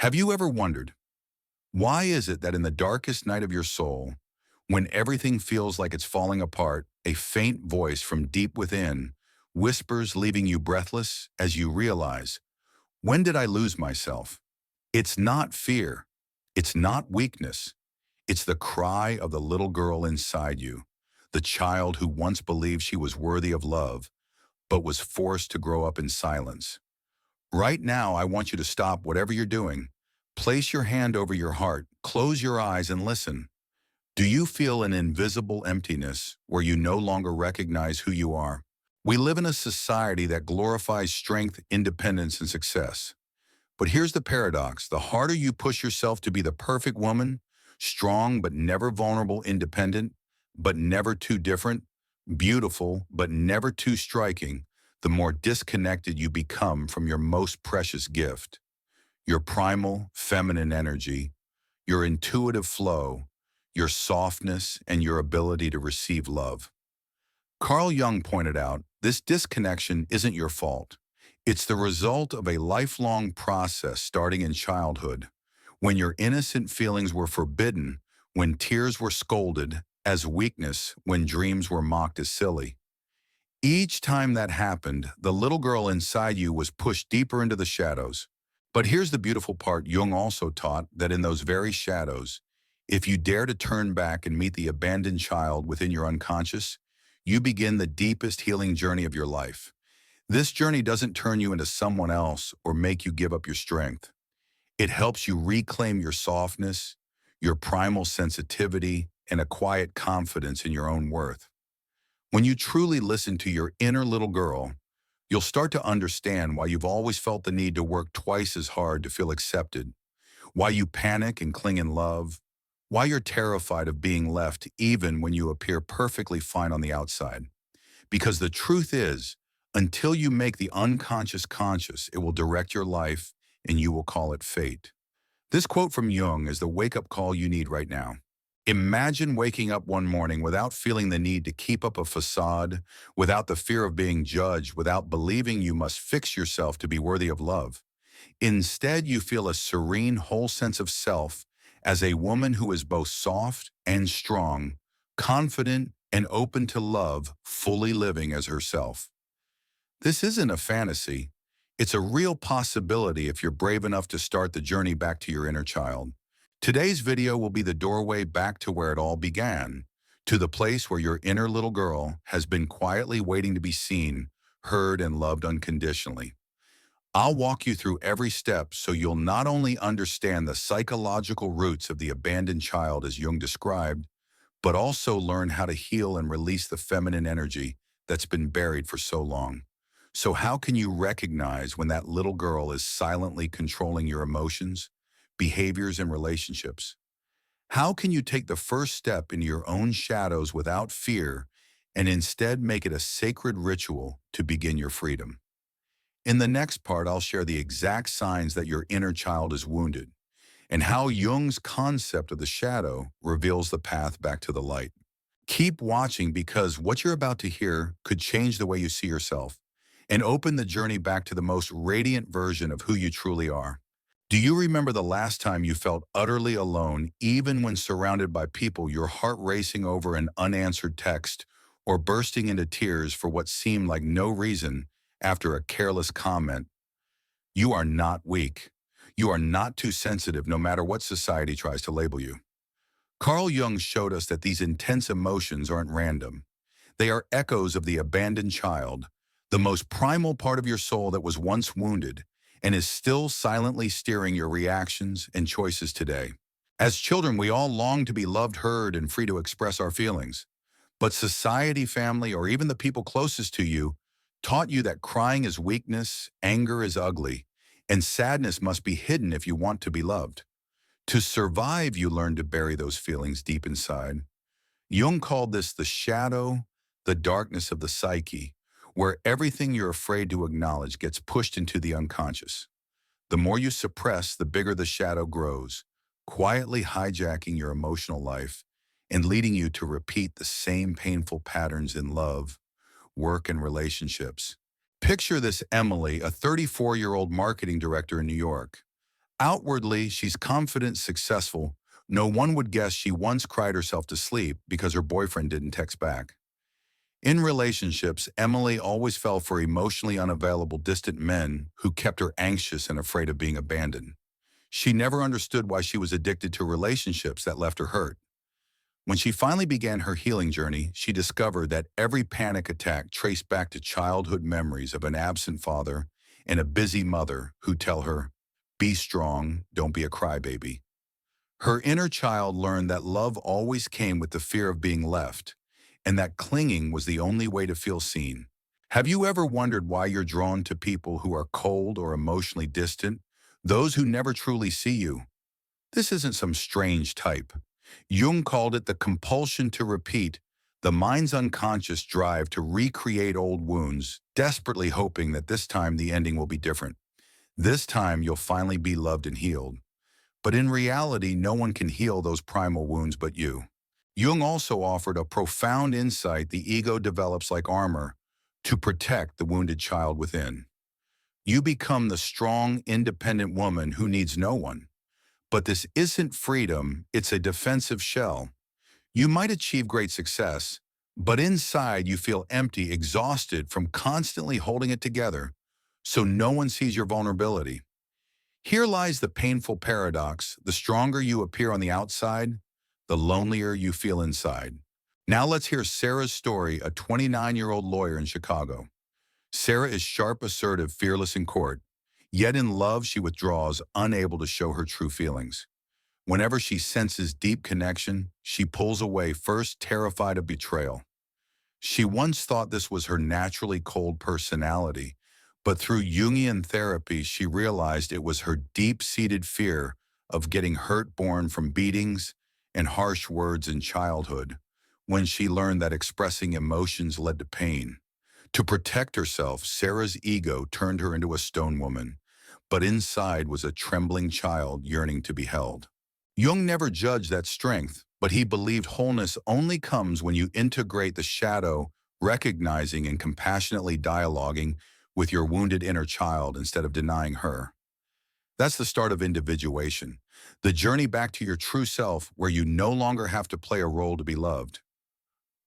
Have you ever wondered, why is it that in the darkest night of your soul, when everything feels like it's falling apart, a faint voice from deep within whispers, leaving you breathless as you realize, when did I lose myself? It's not fear. It's not weakness. It's the cry of the little girl inside you, the child who once believed she was worthy of love, but was forced to grow up in silence. Right now, I want you to stop whatever you're doing. Place your hand over your heart, close your eyes, and listen. Do you feel an invisible emptiness where you no longer recognize who you are? We live in a society that glorifies strength, independence, and success. But here's the paradox. The harder you push yourself to be the perfect woman, strong but never vulnerable, independent but never too different, beautiful but never too striking, the more disconnected you become from your most precious gift, your primal feminine energy, your intuitive flow, your softness, and your ability to receive love. Carl Jung pointed out, this disconnection isn't your fault. It's the result of a lifelong process starting in childhood, when your innocent feelings were forbidden, when tears were scolded as weakness, when dreams were mocked as silly. Each time that happened, the little girl inside you was pushed deeper into the shadows. But here's the beautiful part. Jung also taught that in those very shadows, if you dare to turn back and meet the abandoned child within your unconscious, you begin the deepest healing journey of your life. This journey doesn't turn you into someone else or make you give up your strength. It helps you reclaim your softness, your primal sensitivity, and a quiet confidence in your own worth. When you truly listen to your inner little girl, you'll start to understand why you've always felt the need to work twice as hard to feel accepted, why you panic and cling in love, why you're terrified of being left even when you appear perfectly fine on the outside. Because the truth is, until you make the unconscious conscious, it will direct your life and you will call it fate. This quote from Jung is the wake-up call you need right now. Imagine waking up one morning without feeling the need to keep up a facade, without the fear of being judged, without believing you must fix yourself to be worthy of love. Instead, you feel a serene, whole sense of self as a woman who is both soft and strong, confident and open to love, fully living as herself. This isn't a fantasy. It's a real possibility if you're brave enough to start the journey back to your inner child. Today's video will be the doorway back to where it all began, to the place where your inner little girl has been quietly waiting to be seen, heard, and loved unconditionally. I'll walk you through every step so you'll not only understand the psychological roots of the abandoned child as Jung described, but also learn how to heal and release the feminine energy that's been buried for so long. So how can you recognize when that little girl is silently controlling your emotions, behaviors, and relationships? How can you take the first step into your own shadows without fear and instead make it a sacred ritual to begin your freedom? In the next part, I'll share the exact signs that your inner child is wounded and how Jung's concept of the shadow reveals the path back to the light. Keep watching because what you're about to hear could change the way you see yourself and open the journey back to the most radiant version of who you truly are. Do you remember the last time you felt utterly alone, even when surrounded by people, your heart racing over an unanswered text or bursting into tears for what seemed like no reason after a careless comment? You are not weak. You are not too sensitive, no matter what society tries to label you. Carl Jung showed us that these intense emotions aren't random. They are echoes of the abandoned child, the most primal part of your soul that was once wounded and is still silently steering your reactions and choices today. As children, we all long to be loved, heard, and free to express our feelings. But society, family, or even the people closest to you taught you that crying is weakness, anger is ugly, and sadness must be hidden if you want to be loved. To survive, you learn to bury those feelings deep inside. Jung called this the shadow, the darkness of the psyche, where everything you're afraid to acknowledge gets pushed into the unconscious. The more you suppress, the bigger the shadow grows, quietly hijacking your emotional life and leading you to repeat the same painful patterns in love, work, and relationships. Picture this: Emily, a 34-year-old marketing director in New York. Outwardly, she's confident, successful. No one would guess she once cried herself to sleep because her boyfriend didn't text back. In relationships, Emily always fell for emotionally unavailable distant men who kept her anxious and afraid of being abandoned. She never understood why she was addicted to relationships that left her hurt. When she finally began her healing journey, she discovered that every panic attack traced back to childhood memories of an absent father and a busy mother who tell her, "Be strong, don't be a crybaby." Her inner child learned that love always came with the fear of being left, and that clinging was the only way to feel seen. Have you ever wondered why you're drawn to people who are cold or emotionally distant, those who never truly see you? This isn't some strange type. Jung called it the compulsion to repeat, the mind's unconscious drive to recreate old wounds, desperately hoping that this time the ending will be different. This time you'll finally be loved and healed. But in reality, no one can heal those primal wounds but you. Jung also offered a profound insight: the ego develops like armor to protect the wounded child within. You become the strong, independent woman who needs no one. But this isn't freedom, it's a defensive shell. You might achieve great success, but inside you feel empty, exhausted from constantly holding it together, so no one sees your vulnerability. Here lies the painful paradox: the stronger you appear on the outside, the lonelier you feel inside. Now let's hear Sarah's story, a 29-year-old lawyer in Chicago. Sarah is sharp, assertive, fearless in court. Yet in love, she withdraws, unable to show her true feelings. Whenever she senses deep connection, she pulls away, first terrified of betrayal. She once thought this was her naturally cold personality, but through Jungian therapy, she realized it was her deep-seated fear of getting hurt, born from beatings and harsh words in childhood, when she learned that expressing emotions led to pain. To protect herself, Sarah's ego turned her into a stone woman, but inside was a trembling child yearning to be held. Jung never judged that strength, but he believed wholeness only comes when you integrate the shadow, recognizing and compassionately dialoguing with your wounded inner child instead of denying her. That's the start of individuation, the journey back to your true self where you no longer have to play a role to be loved.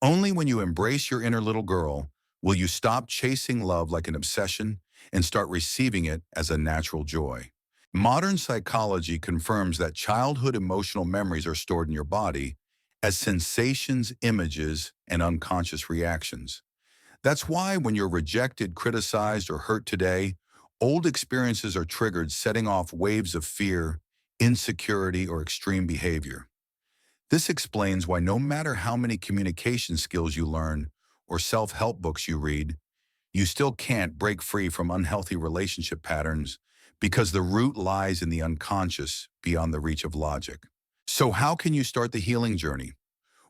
Only when you embrace your inner little girl will you stop chasing love like an obsession and start receiving it as a natural joy. Modern psychology confirms that childhood emotional memories are stored in your body as sensations, images, and unconscious reactions. That's why when you're rejected, criticized, or hurt today, old experiences are triggered, setting off waves of fear, insecurity, or extreme behavior. This explains why no matter how many communication skills you learn or self-help books you read, you still can't break free from unhealthy relationship patterns because the root lies in the unconscious, beyond the reach of logic. So how can you start the healing journey?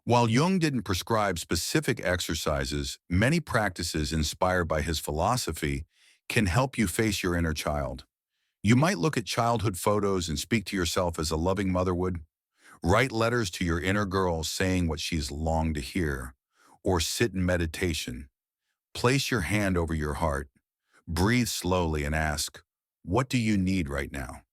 While Jung didn't prescribe specific exercises, many practices inspired by his philosophy can help you face your inner child. You might look at childhood photos and speak to yourself as a loving mother would. Write letters to your inner girl saying what she's longed to hear. Or sit in meditation. Place your hand over your heart. Breathe slowly and ask, "What do you need right now?"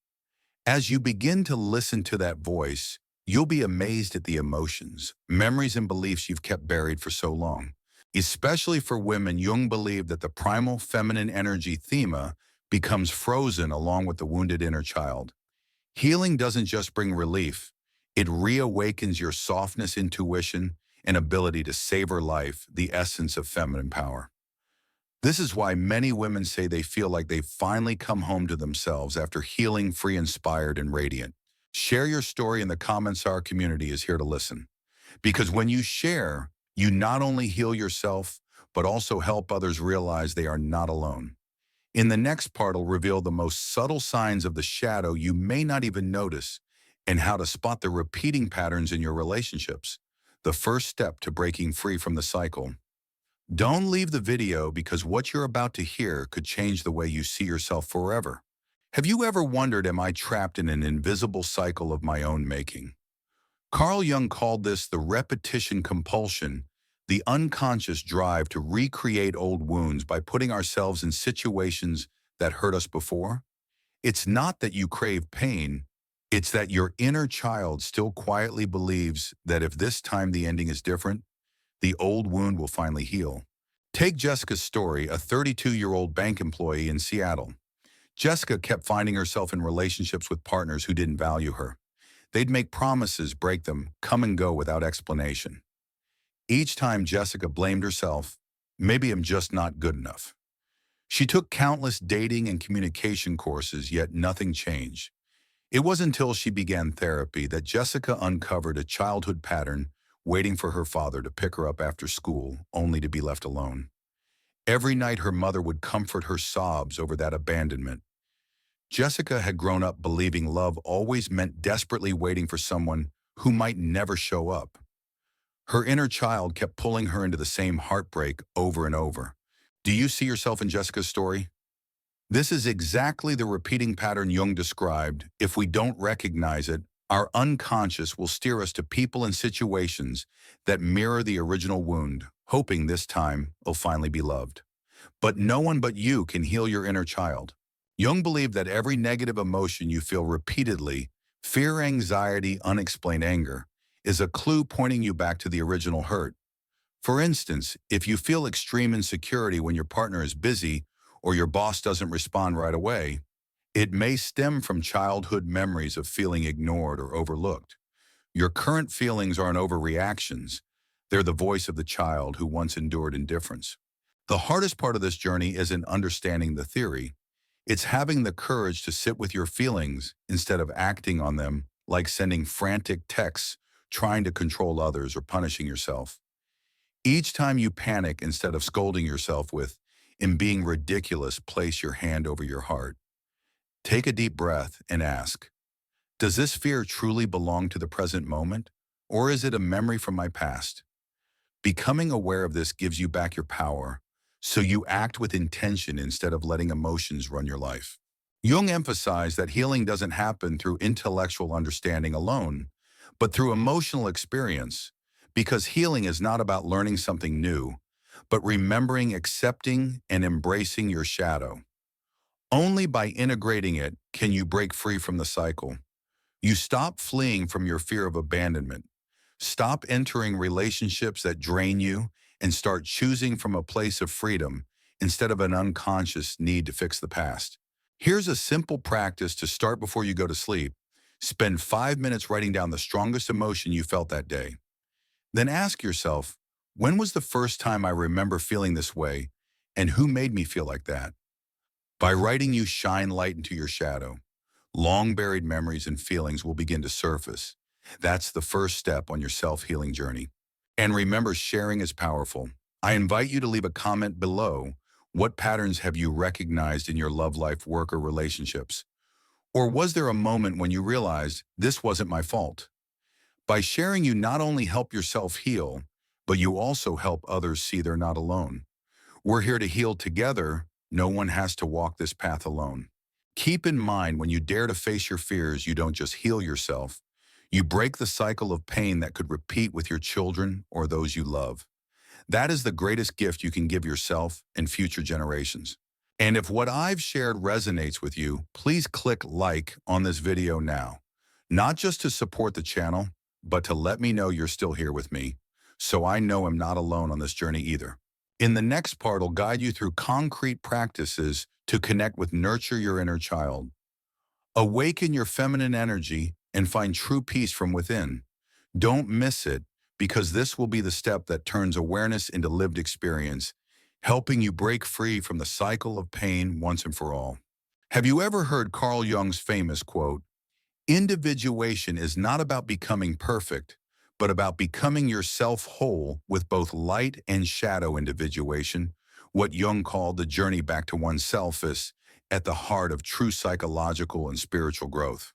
As you begin to listen to that voice, you'll be amazed at the emotions, memories, and beliefs you've kept buried for so long. Especially for women, Jung believed that the primal feminine energy thema becomes frozen along with the wounded inner child. Healing doesn't just bring relief, it reawakens your softness, intuition, and ability to savor life, the essence of feminine power. This is why many women say they feel like they've finally come home to themselves after healing, free, inspired, and radiant. Share your story in the comments. Our community is here to listen. Because when you share, you not only heal yourself, but also help others realize they are not alone. In the next part, I'll reveal the most subtle signs of the shadow you may not even notice and how to spot the repeating patterns in your relationships, the first step to breaking free from the cycle. Don't leave the video because what you're about to hear could change the way you see yourself forever. Have you ever wondered, am I trapped in an invisible cycle of my own making? Carl Jung called this the repetition compulsion, the unconscious drive to recreate old wounds by putting ourselves in situations that hurt us before. It's not that you crave pain, it's that your inner child still quietly believes that if this time the ending is different, the old wound will finally heal. Take Jessica's story, a 32-year-old bank employee in Seattle. Jessica kept finding herself in relationships with partners who didn't value her. They'd make promises, break them, come and go without explanation. Each time Jessica blamed herself, maybe I'm just not good enough. She took countless dating and communication courses, yet nothing changed. It wasn't until she began therapy that Jessica uncovered a childhood pattern waiting for her father to pick her up after school, only to be left alone. Every night her mother would comfort her sobs over that abandonment. Jessica had grown up believing love always meant desperately waiting for someone who might never show up. Her inner child kept pulling her into the same heartbreak over and over. Do you see yourself in Jessica's story? This is exactly the repeating pattern Jung described. If we don't recognize it, our unconscious will steer us to people and situations that mirror the original wound, hoping this time it'll finally be loved. But no one but you can heal your inner child. Jung believed that every negative emotion you feel repeatedly, fear, anxiety, unexplained anger, is a clue pointing you back to the original hurt. For instance, if you feel extreme insecurity when your partner is busy or your boss doesn't respond right away, it may stem from childhood memories of feeling ignored or overlooked. Your current feelings aren't overreactions. They're the voice of the child who once endured indifference. The hardest part of this journey isn't understanding the theory. It's having the courage to sit with your feelings instead of acting on them like sending frantic texts, trying to control others or punishing yourself. Each time you panic, instead of scolding yourself with, "In being ridiculous," place your hand over your heart. Take a deep breath and ask, does this fear truly belong to the present moment, or is it a memory from my past? Becoming aware of this gives you back your power, so you act with intention instead of letting emotions run your life. Jung emphasized that healing doesn't happen through intellectual understanding alone, but through emotional experience, because healing is not about learning something new, but remembering, accepting, and embracing your shadow. Only by integrating it can you break free from the cycle. You stop fleeing from your fear of abandonment. Stop entering relationships that drain you and start choosing from a place of freedom instead of an unconscious need to fix the past. Here's a simple practice to start before you go to sleep. Spend 5 minutes writing down the strongest emotion you felt that day. Then ask yourself, when was the first time I remember feeling this way, and who made me feel like that? By writing, you shine light into your shadow. Long-buried memories and feelings will begin to surface. That's the first step on your self-healing journey. And remember, sharing is powerful. I invite you to leave a comment below. What patterns have you recognized in your love life, work, or relationships? Or was there a moment when you realized this wasn't my fault? By sharing, you not only help yourself heal, but you also help others see they're not alone. We're here to heal together. No one has to walk this path alone. Keep in mind, when you dare to face your fears, you don't just heal yourself. You break the cycle of pain that could repeat with your children or those you love. That is the greatest gift you can give yourself and future generations. And if what I've shared resonates with you, please click like on this video now. Not just to support the channel, but to let me know you're still here with me, so I know I'm not alone on this journey either. In the next part, I'll guide you through concrete practices to connect with, nurture your inner child. Awaken your feminine energy and find true peace from within. Don't miss it, because this will be the step that turns awareness into lived experience, helping you break free from the cycle of pain once and for all. Have you ever heard Carl Jung's famous quote, "Individuation is not about becoming perfect, but about becoming yourself whole"? With both light and shadow individuation, what Jung called the journey back to oneself, is at the heart of true psychological and spiritual growth.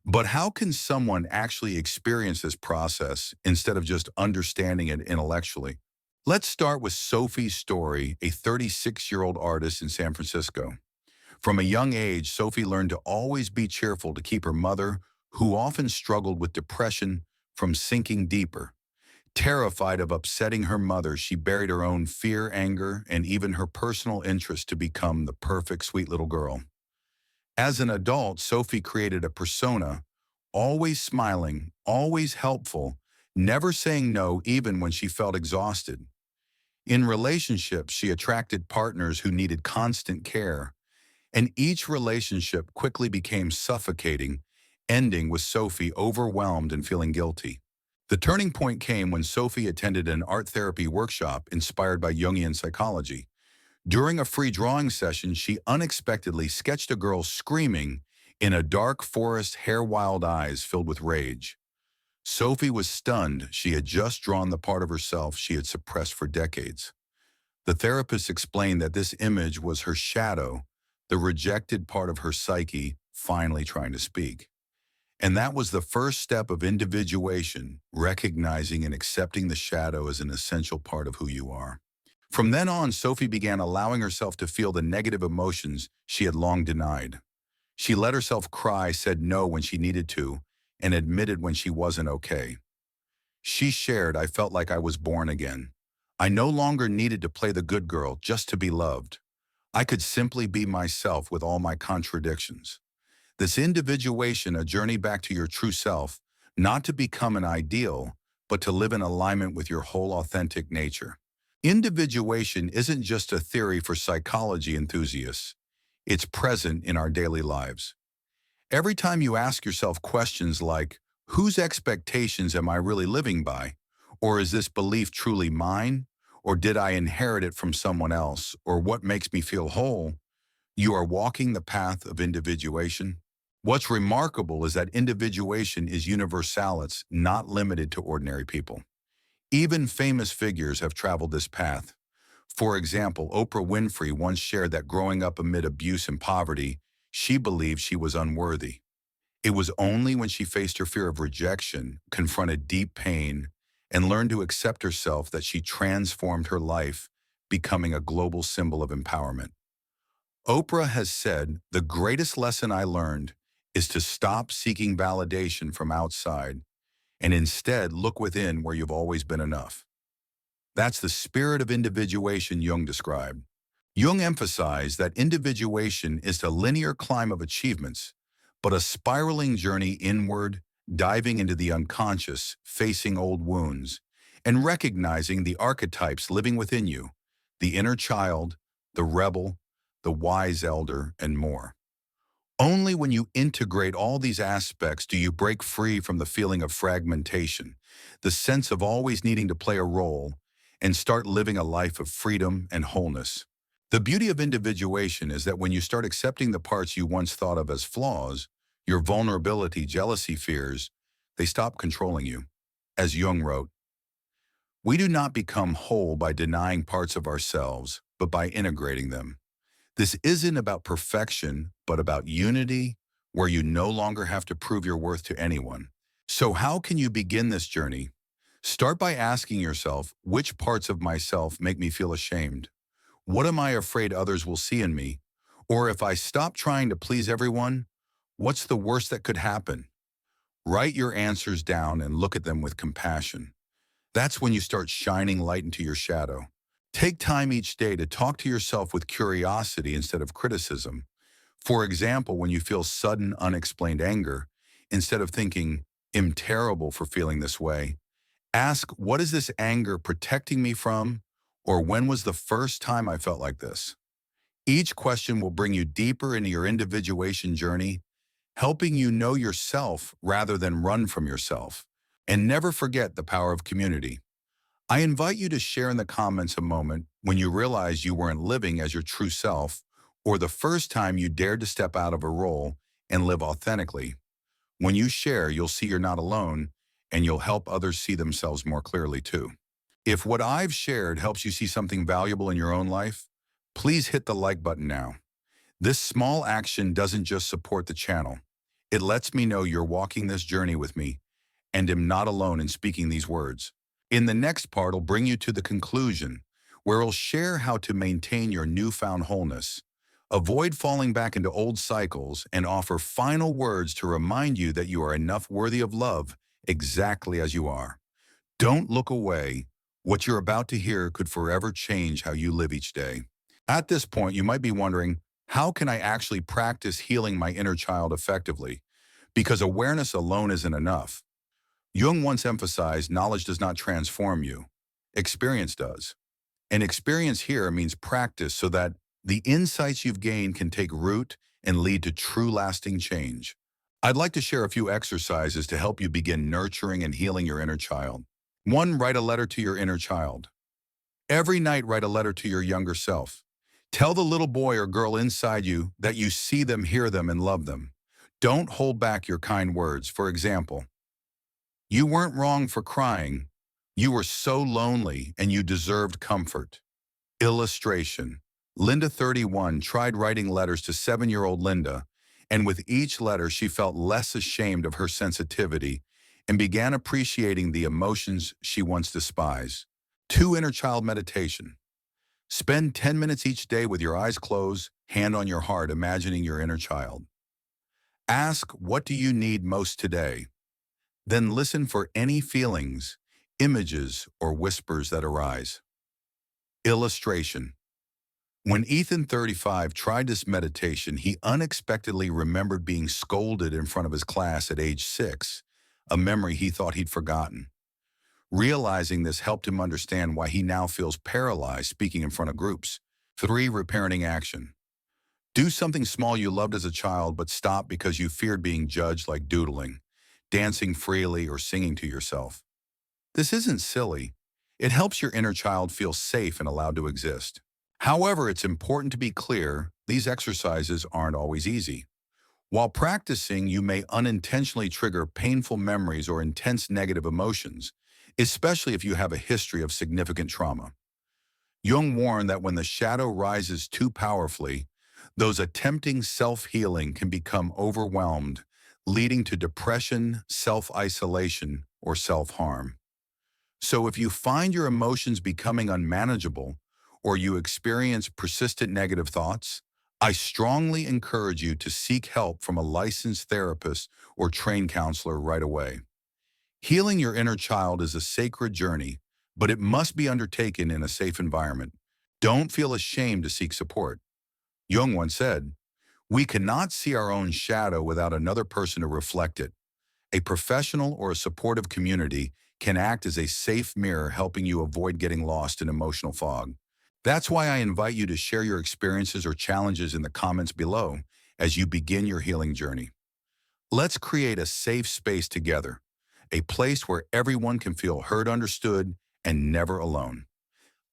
But how can someone actually experience this process instead of just understanding it intellectually? Let's start with Sophie's story, a 36-year-old artist in San Francisco. From a young age, Sophie learned to always be cheerful to keep her mother, who often struggled with depression, from sinking deeper. Terrified of upsetting her mother, she buried her own fear, anger, and even her personal interest to become the perfect, sweet little girl. As an adult, Sophie created a persona, always smiling, always helpful, never saying no even when she felt exhausted. In relationships, she attracted partners who needed constant care, and each relationship quickly became suffocating, ending with Sophie overwhelmed and feeling guilty. The turning point came when Sophie attended an art therapy workshop inspired by Jungian psychology. During a free drawing session, she unexpectedly sketched a girl screaming in a dark forest, hair wild eyes filled with rage. Sophie was stunned. She had just drawn the part of herself she had suppressed for decades. The therapist explained that this image was her shadow, the rejected part of her psyche, finally trying to speak. And that was the first step of individuation, recognizing and accepting the shadow as an essential part of who you are. From then on, Sophie began allowing herself to feel the negative emotions she had long denied. She let herself cry, said no when she needed to, and admitted when she wasn't okay. She shared, "I felt like I was born again. I no longer needed to play the good girl just to be loved. I could simply be myself with all my contradictions." This individuation, a journey back to your true self, not to become an ideal, but to live in alignment with your whole authentic nature. Individuation isn't just a theory for psychology enthusiasts. It's present in our daily lives. Every time you ask yourself questions like, whose expectations am I really living by? Or is this belief truly mine? Or did I inherit it from someone else? Or what makes me feel whole? You are walking the path of individuation. What's remarkable is that individuation is universal. It's not limited to ordinary people. Even famous figures have traveled this path. For example, Oprah Winfrey once shared that growing up amid abuse and poverty, she believed she was unworthy. It was only when she faced her fear of rejection, confronted deep pain, and learned to accept herself that she transformed her life, becoming a global symbol of empowerment. Oprah has said, "The greatest lesson I learned is to stop seeking validation from outside and instead look within where you've always been enough." That's the spirit of individuation Jung described. Jung emphasized that individuation is a linear climb of achievements, but a spiraling journey inward, diving into the unconscious, facing old wounds, and recognizing the archetypes living within you, the inner child, the rebel, the wise elder, and more. Only when you integrate all these aspects do you break free from the feeling of fragmentation, the sense of always needing to play a role, and start living a life of freedom and wholeness. The beauty of individuation is that when you start accepting the parts you once thought of as flaws, your vulnerability, jealousy, fears, they stop controlling you. As Jung wrote, "We do not become whole by denying parts of ourselves, but by integrating them." This isn't about perfection, but about unity, where you no longer have to prove your worth to anyone. So how can you begin this journey? Start by asking yourself, which parts of myself make me feel ashamed? What am I afraid others will see in me? Or if I stop trying to please everyone, what's the worst that could happen? Write your answers down and look at them with compassion. That's when you start shining light into your shadow. Take time each day to talk to yourself with curiosity instead of criticism. For example, when you feel sudden, unexplained anger, instead of thinking, "I'm terrible for feeling this way," ask, "What is this anger protecting me from?" Or, "When was the first time I felt like this?" Each question will bring you deeper into your individuation journey, helping you know yourself rather than run from yourself. And never forget the power of community. I invite you to share in the comments a moment when you realized you weren't living as your true self, or the first time you dared to step out of a role and live authentically. When you share, you'll see you're not alone, and you'll help others see themselves more clearly too. If what I've shared helps you see something valuable in your own life, please hit the like button now. This small action doesn't just support the channel. It lets me know you're walking this journey with me and am not alone in speaking these words. In the next part, I'll bring you to the conclusion, where I'll share how to maintain your newfound wholeness, avoid falling back into old cycles, and offer final words to remind you that you are enough, worthy of love exactly as you are. Don't look away. What you're about to hear could forever change how you live each day. At this point, you might be wondering, How can I actually practice healing my inner child effectively? Because awareness alone isn't enough. Jung once emphasized knowledge does not transform you. Experience does. And experience here means practice so that the insights you've gained can take root and lead to true lasting change. I'd like to share a few exercises to help you begin nurturing and healing your inner child. 1. Write a letter to your inner child. Every night, write a letter to your younger self. Tell the little boy or girl inside you that you see them, hear them, and love them. Don't hold back your kind words. For example, you weren't wrong for crying. You were so lonely and you deserved comfort. Illustration. Linda, 31, tried writing letters to 7-year-old Linda, and with each letter she felt less ashamed of her sensitivity and began appreciating the emotions she once despised. 2. Inner child meditation. Spend 10 minutes each day with your eyes closed, hand on your heart, imagining your inner child. Ask, what do you need most today? Then listen for any feelings, images, or whispers that arise. Illustration. When Ethan, 35, tried this meditation, he unexpectedly remembered being scolded in front of his class at age 6, a memory he thought he'd forgotten. Realizing this helped him understand why he now feels paralyzed speaking in front of groups. 3. Reparenting action. Do something small you loved as a child but stopped because you feared being judged, like doodling, dancing freely, or singing to yourself. This isn't silly. It helps your inner child feel safe and allowed to exist. However, it's important to be clear, these exercises aren't always easy. While practicing, you may unintentionally trigger painful memories or intense negative emotions, especially if you have a history of significant trauma. Jung warned that when the shadow rises too powerfully, those attempting self-healing can become overwhelmed, leading to depression, self-isolation, or self-harm. So if you find your emotions becoming unmanageable, or you experience persistent negative thoughts, I strongly encourage you to seek help from a licensed therapist or trained counselor right away. Healing your inner child is a sacred journey, but it must be undertaken in a safe environment. Don't feel ashamed to seek support. Jung once said, "We cannot see our own shadow without another person to reflect it." A professional or a supportive community can act as a safe mirror, helping you avoid getting lost in emotional fog. That's why I invite you to share your experiences or challenges in the comments below as you begin your healing journey. Let's create a safe space together, a place where everyone can feel heard, understood, and never alone.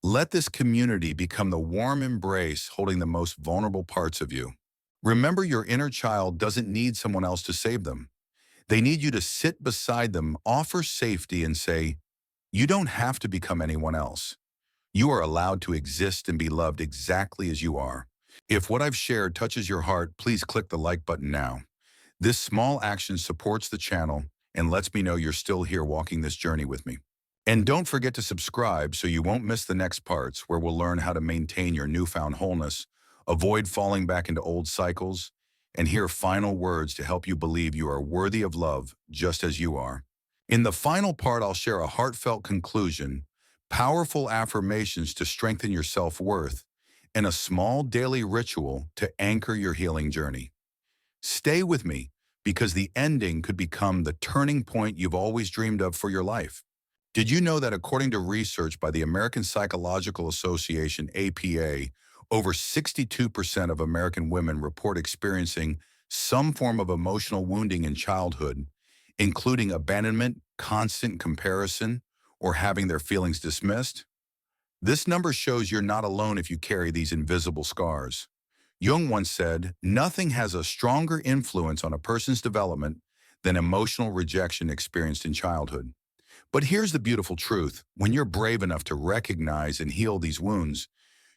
Let this community become the warm embrace holding the most vulnerable parts of you. Remember, your inner child doesn't need someone else to save them. They need you to sit beside them, offer safety, and say, you don't have to become anyone else. You are allowed to exist and be loved exactly as you are. If what I've shared touches your heart, please click the like button now. This small action supports the channel and lets me know you're still here walking this journey with me. And don't forget to subscribe so you won't miss the next parts where we'll learn how to maintain your newfound wholeness, avoid falling back into old cycles, and hear final words to help you believe you are worthy of love just as you are. In the final part, I'll share a heartfelt conclusion, powerful affirmations to strengthen your self-worth, and a small daily ritual to anchor your healing journey. Stay with me, because the ending could become the turning point you've always dreamed of for your life. Did you know that according to research by the American Psychological Association, APA, over 62% of American women report experiencing some form of emotional wounding in childhood, including abandonment, constant comparison, or having their feelings dismissed? This number shows you're not alone if you carry these invisible scars. Jung once said, "Nothing has a stronger influence on a person's development than emotional rejection experienced in childhood." But here's the beautiful truth. When you're brave enough to recognize and heal these wounds,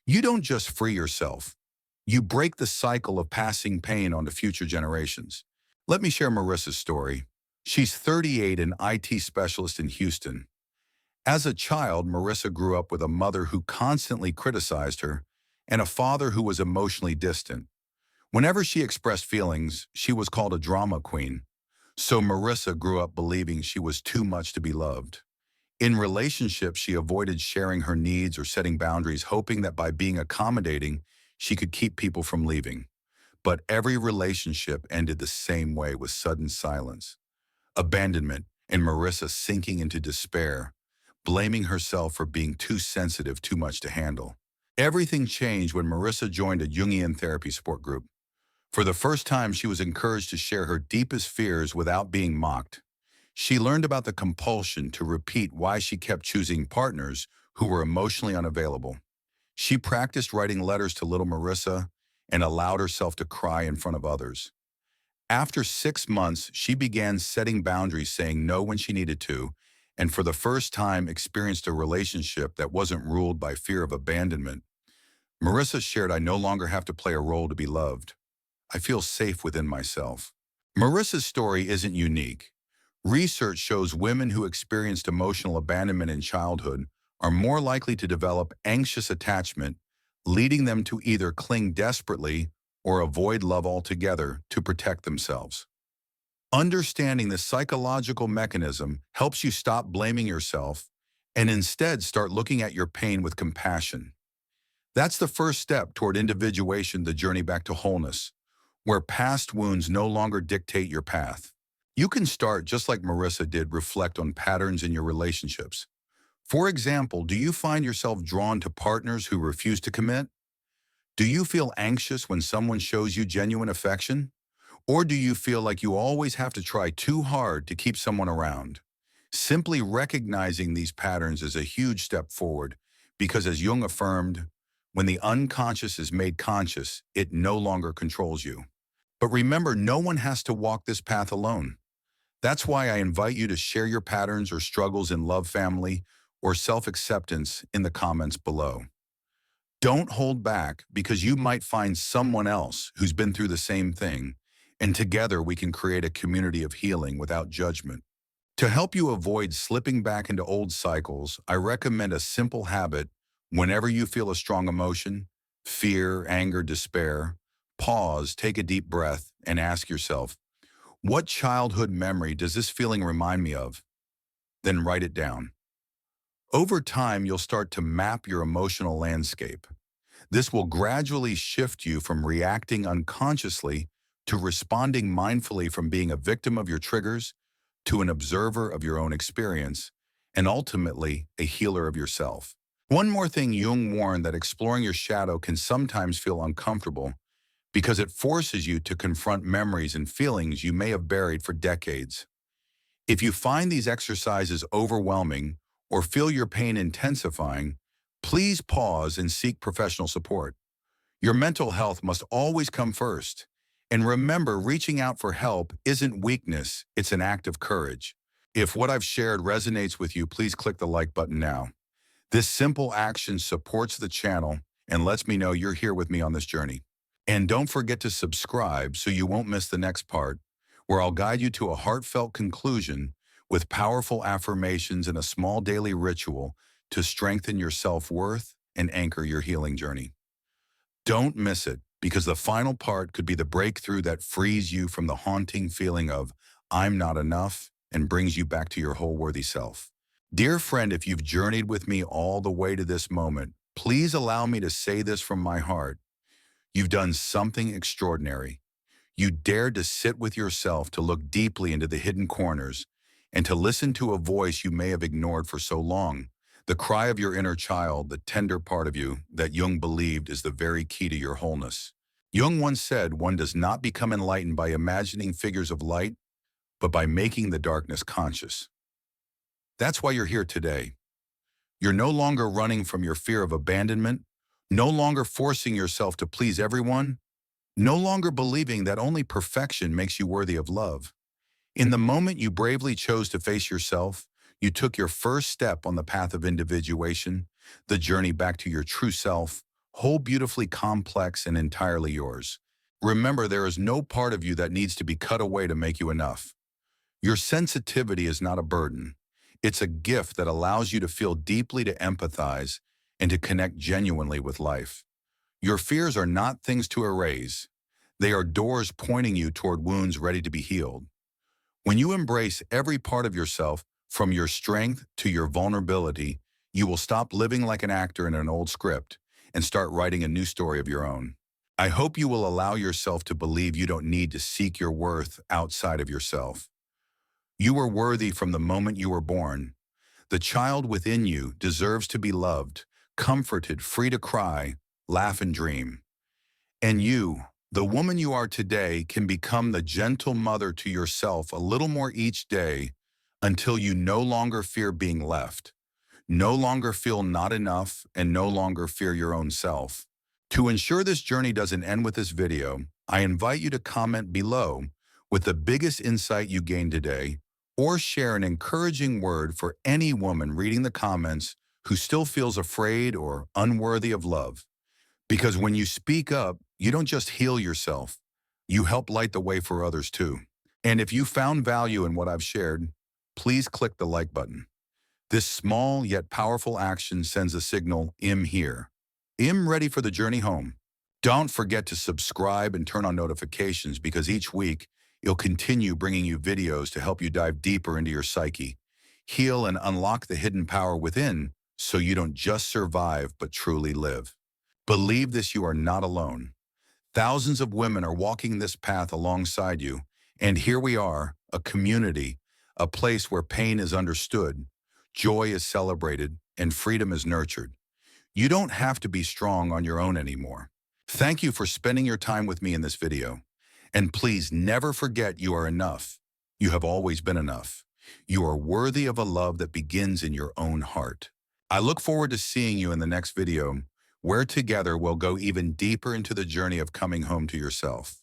you don't just free yourself. You break the cycle of passing pain on to future generations. Let me share Marissa's story. She's 38, an IT specialist in Houston. As a child, Marissa grew up with a mother who constantly criticized her and a father who was emotionally distant. Whenever she expressed feelings, she was called a drama queen. So Marissa grew up believing she was too much to be loved. In relationships, she avoided sharing her needs or setting boundaries, hoping that by being accommodating, she could keep people from leaving. But every relationship ended the same way, with sudden silence, abandonment, and Marissa sinking into despair, blaming herself for being too sensitive, too much to handle. Everything changed when Marissa joined a Jungian therapy support group. For the first time, she was encouraged to share her deepest fears without being mocked. She learned about the compulsion to repeat why she kept choosing partners who were emotionally unavailable. She practiced writing letters to little Marissa and allowed herself to cry in front of others. After 6 months, she began setting boundaries, saying no when she needed to, and for the first time experienced a relationship that wasn't ruled by fear of abandonment. Marissa shared, "I no longer have to play a role to be loved. I feel safe within myself." Marissa's story isn't unique. Research shows women who experienced emotional abandonment in childhood are more likely to develop anxious attachment, leading them to either cling desperately or avoid love altogether to protect themselves. Understanding the psychological mechanism helps you stop blaming yourself and instead start looking at your pain with compassion. That's the first step toward individuation, the journey back to wholeness, where past wounds no longer dictate your path. You can start just like Marissa did, reflect on patterns in your relationships. For example, do you find yourself drawn to partners who refuse to commit? Do you feel anxious when someone shows you genuine affection? Or do you feel like you always have to try too hard to keep someone around? Simply recognizing these patterns is a huge step forward because, as Jung affirmed, when the unconscious is made conscious, it no longer controls you. But remember, no one has to walk this path alone. That's why I invite you to share your patterns or struggles in love, family, or self-acceptance in the comments below. Don't hold back, because you might find someone else who's been through the same thing, and together we can create a community of healing without judgment. To help you avoid slipping back into old cycles, I recommend a simple habit. Whenever you feel a strong emotion, fear, anger, despair, pause, take a deep breath, and ask yourself, what childhood memory does this feeling remind me of? Then write it down. Over time, you'll start to map your emotional landscape. This will gradually shift you from reacting unconsciously to responding mindfully, from being a victim of your triggers to an observer of your own experience, and ultimately a healer of yourself. One more thing, Jung warned that exploring your shadow can sometimes feel uncomfortable because it forces you to confront memories and feelings you may have buried for decades. If you find these exercises overwhelming or feel your pain intensifying, please pause and seek professional support. Your mental health must always come first. And remember, reaching out for help isn't weakness, it's an act of courage. If what I've shared resonates with you, please click the like button now. This simple action supports the channel and lets me know you're here with me on this journey. And don't forget to subscribe so you won't miss the next part, where I'll guide you to a heartfelt conclusion with powerful affirmations and a small daily ritual to strengthen your self-worth and anchor your healing journey. Don't miss it, because the final part could be the breakthrough that frees you from the haunting feeling of "I'm not enough" and brings you back to your whole worthy self. Dear friend, if you've journeyed with me all the way to this moment, please allow me to say this from my heart. You've done something extraordinary. You dared to sit with yourself, to look deeply into the hidden corners, and to listen to a voice you may have ignored for so long. The cry of your inner child, the tender part of you that Jung believed is the very key to your wholeness. Jung once said, one does not become enlightened by imagining figures of light, but by making the darkness conscious. That's why you're here today. You're no longer running from your fear of abandonment, no longer forcing yourself to please everyone, no longer believing that only perfection makes you worthy of love. In the moment you bravely chose to face yourself, you took your first step on the path of individuation, the journey back to your true self, whole, beautifully complex, and entirely yours. Remember, there is no part of you that needs to be cut away to make you enough. Your sensitivity is not a burden. It's a gift that allows you to feel deeply, to empathize, and to connect genuinely with life. Your fears are not things to erase. They are doors pointing you toward wounds ready to be healed. When you embrace every part of yourself, from your strength to your vulnerability, you will stop living like an actor in an old script and start writing a new story of your own. I hope you will allow yourself to believe you don't need to seek your worth outside of yourself. You are worthy from the moment you were born. The child within you deserves to be loved, comforted, free to cry, laugh, and dream. And you, the woman you are today, can become the gentle mother to yourself a little more each day until you no longer fear being left, no longer feel not enough, and no longer fear your own self. To ensure this journey doesn't end with this video, I invite you to comment below with the biggest insight you gained today, or share an encouraging word for any woman reading the comments who still feels afraid or unworthy of love. Because when you speak up, you don't just heal yourself, you help light the way for others too. And if you found value in what I've shared, please click the like button. This small yet powerful action sends a signal, I'm here. I'm ready for the journey home. Don't forget to subscribe and turn on notifications, because each week you'll continue bringing you videos to help you dive deeper into your psyche, heal and unlock the hidden power within, so you don't just survive but truly live. Believe this, you are not alone. Thousands of women are walking this path alongside you, and here we are, a community, a place where pain is understood, joy is celebrated, and freedom is nurtured. You don't have to be strong on your own anymore. Thank you for spending your time with me in this video. And please never forget, you are enough. You have always been enough. You are worthy of a love that begins in your own heart. I look forward to seeing you in the next video, where together we'll go even deeper into the journey of coming home to yourself.